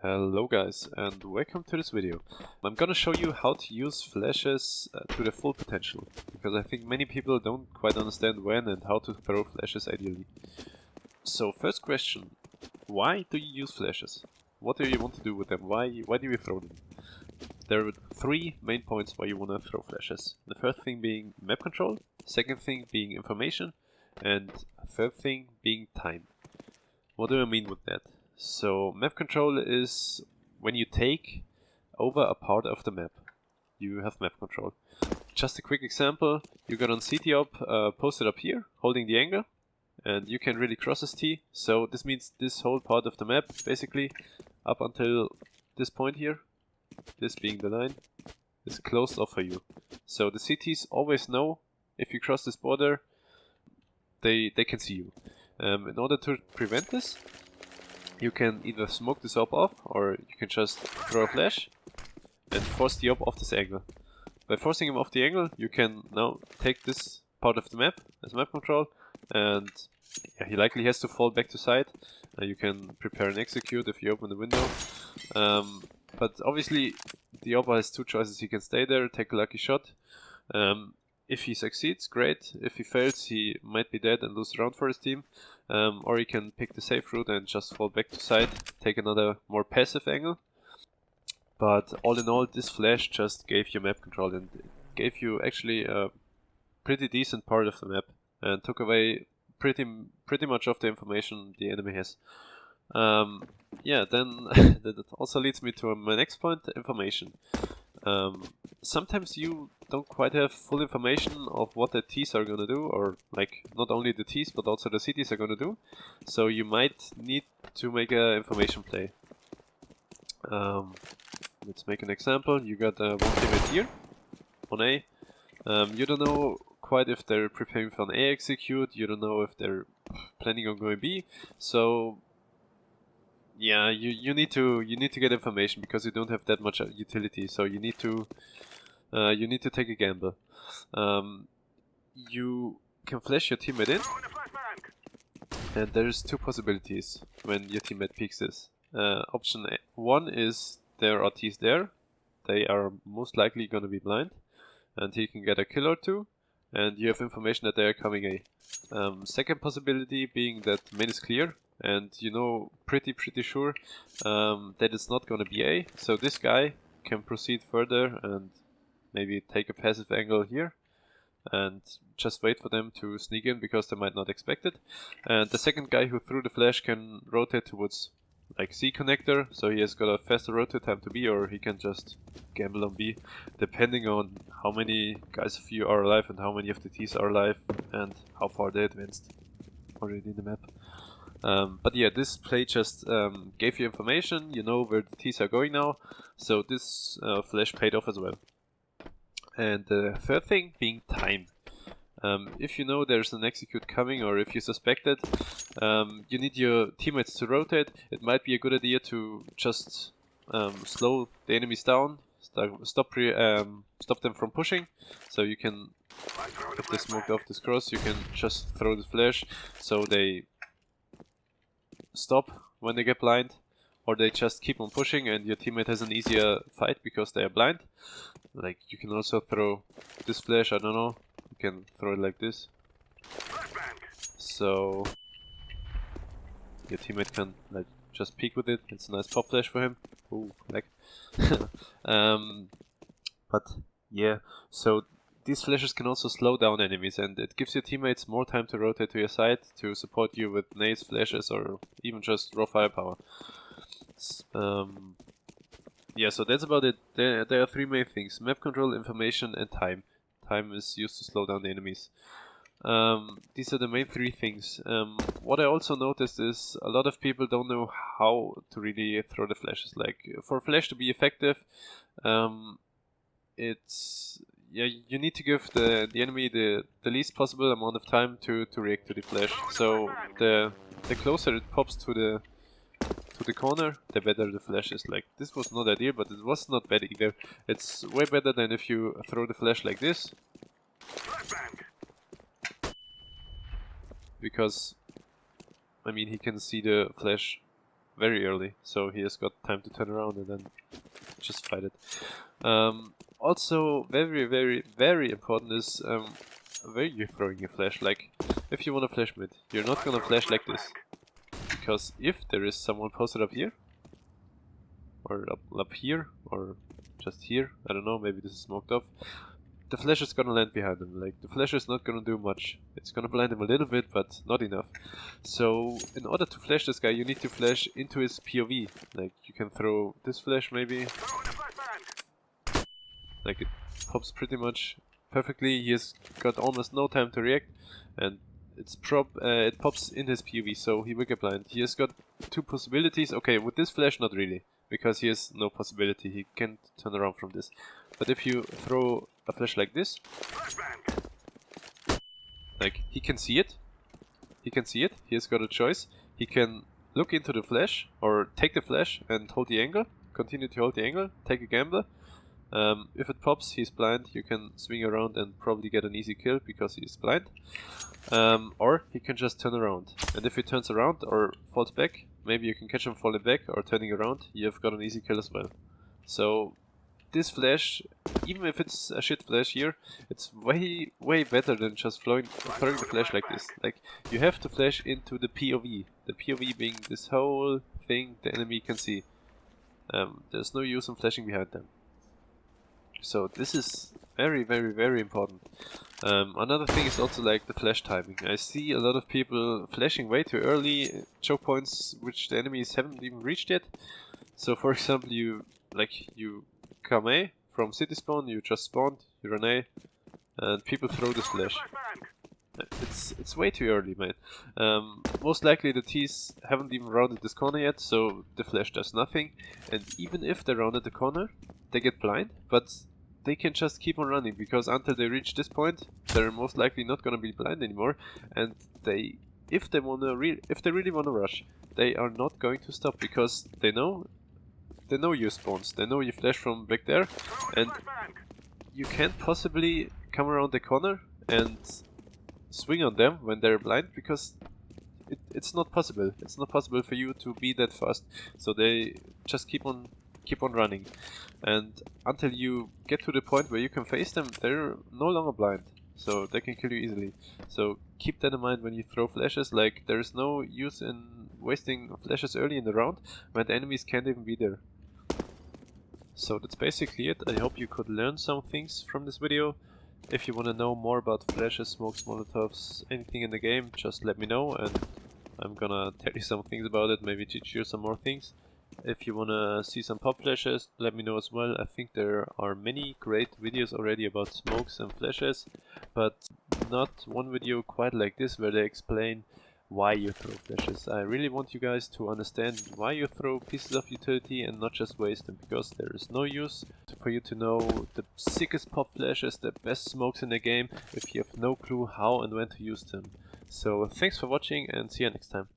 Hello guys and welcome to this video. I'm gonna show you how to use flashes to their full potential, because I think many people don't quite understand when and how to throw flashes ideally. So first question, why do you use flashes? What do you want to do with them? Why do you throw them? There are three main points why you want to throw flashes. The first thing being map control, second thing being information, and third thing being time. What do I mean with that? So map control is when you take over a part of the map. You have map control. Just a quick example, you got on CT op posted up here, holding the angle, and you can really cross as T. So this means this whole part of the map, basically up until this point here, this being the line, is closed off for you. So the CTs always know if you cross this border, they can see you. In order to prevent this, you can either smoke this op off, or you can just throw a flash and force the op off this angle. By forcing him off the angle, you can now take this part of the map as map control, and he likely has to fall back to side. You can prepare and execute if you open the window. But obviously, the op has two choices. He can stay there, take a lucky shot. If he succeeds, great. If he fails, he might be dead and lose the round for his team. Or he can pick the safe route and just fall back to side, take another more passive angle. But all in all, this flash just gave you map control, and it gave you actually a pretty decent part of the map and took away pretty much of the information the enemy has. Yeah, then that also leads me to my next point, information. Sometimes you don't quite have full information of what the Ts are gonna do, or like not only the Ts but also the CTs are gonna do. So you might need to make an information play. Let's make an example. You got one teammate here on A. You don't know quite if they're preparing for an A execute. You don't know if they're planning on going B. So yeah, you need to get information, because you don't have that much utility. So you need to take a gamble. You can flash your teammate in, and there's two possibilities when your teammate peeks this. Option one is there are Ts there. They are most likely going to be blind, and he can get a kill or two, and you have information that they are coming A. Second possibility being that main is clear, and you know pretty sure that it's not going to be A. So this guy can proceed further and maybe take a passive angle here and just wait for them to sneak in, because they might not expect it. And the second guy who threw the flash can rotate towards like C connector, so he has got a faster rotate time to B, or he can just gamble on B, depending on how many guys of you are alive and how many of the Ts are alive and how far they advanced already in the map. But yeah, this play just gave you information. You know where the Ts are going now, so this flash paid off as well. And the third thing being time. If you know there's an execute coming, or if you suspect it, you need your teammates to rotate. It might be a good idea to just slow the enemies down, stop them from pushing. So you can, if they smoked off this cross, you can just throw the flash so they stop when they get blind, or they just keep on pushing and your teammate has an easier fight because they are blind. Like, you can also throw this flash, I don't know, you can throw it like this, so your teammate can like just peek with it. It's a nice pop flash for him. Ooh, like but yeah, so these flashes can also slow down enemies, and it gives your teammates more time to rotate to your side to support you with nades, flashes, or even just raw firepower. Yeah, so that's about it. There are three main things: map control, information, and time. Time is used to slow down the enemies. These are the main three things. What I also noticed is a lot of people don't know how to really throw the flashes. Like, for a flash to be effective, you need to give the enemy the least possible amount of time to react to the flash. So the closer it pops to the corner, the better the flash is. Like, this was not ideal, but it was not bad either. It's way better than if you throw the flash like this, because I mean, he can see the flash very early, so he has got time to turn around and then just fight it. Also, very important is where you're throwing your flash. Like, if you want to flash mid, you're not gonna flash like this, because if there is someone posted up here, or up here, or just here, I don't know, maybe this is smoked off, the flash is gonna land behind him. Like, the flash is not gonna do much. It's gonna blind him a little bit, but not enough. So, in order to flash this guy, you need to flash into his POV. Like, you can throw this flash maybe. Like, it pops pretty much perfectly. He has got almost no time to react, and it pops in his POV, so he will get blind. He has got two possibilities. Okay, with this flash, not really, because he has no possibility. He can't turn around from this. But if you throw a flash like this, like, he can see it. He can see it. He has got a choice. He can look into the flash, or take the flash and hold the angle. Continue to hold the angle. Take a gamble. If it pops, he's blind. You can swing around and probably get an easy kill because he's blind. Or he can just turn around. And if he turns around or falls back, maybe you can catch him falling back or turning around. You've got an easy kill as well. So this flash, even if it's a shit flash here, it's way better than just throwing the flash like this. Like, you have to flash into the POV. The POV being this whole thing the enemy can see. There's no use in flashing behind them. So this is very important. Another thing is also like the flash timing. I see a lot of people flashing way too early, choke points which the enemies haven't even reached yet. So for example, you come A from city spawn, you just spawned, you run A, and people throw this flash. It's way too early, man. Most likely the T's haven't even rounded this corner yet, so the flash does nothing. And even if they rounded the corner, they get blind, but they can just keep on running, because until they reach this point, they're most likely not gonna be blind anymore. And if they really wanna rush, they are not going to stop, because they know your spawns, they know you flash from back there, and you can't possibly come around the corner and swing on them when they're blind, because it's not possible. It's not possible for you to be that fast. So they just keep on running, and until you get to the point where you can face them, they're no longer blind, so they can kill you easily. So keep that in mind when you throw flashes. Like, there's no use in wasting flashes early in the round when the enemies can't even be there. So that's basically it. I hope you could learn some things from this video. If you want to know more about flashes, smokes, molotovs, anything in the game, just let me know, and I'm gonna tell you some things about it, maybe teach you some more things. If you wanna see some pop flashes, let me know as well. I think there are many great videos already about smokes and flashes, but not one video quite like this where they explain why you throw flashes. I really want you guys to understand why you throw pieces of utility and not just waste them, because there is no use for you to know the sickest pop flashes, the best smokes in the game, if you have no clue how and when to use them. So thanks for watching, and see you next time.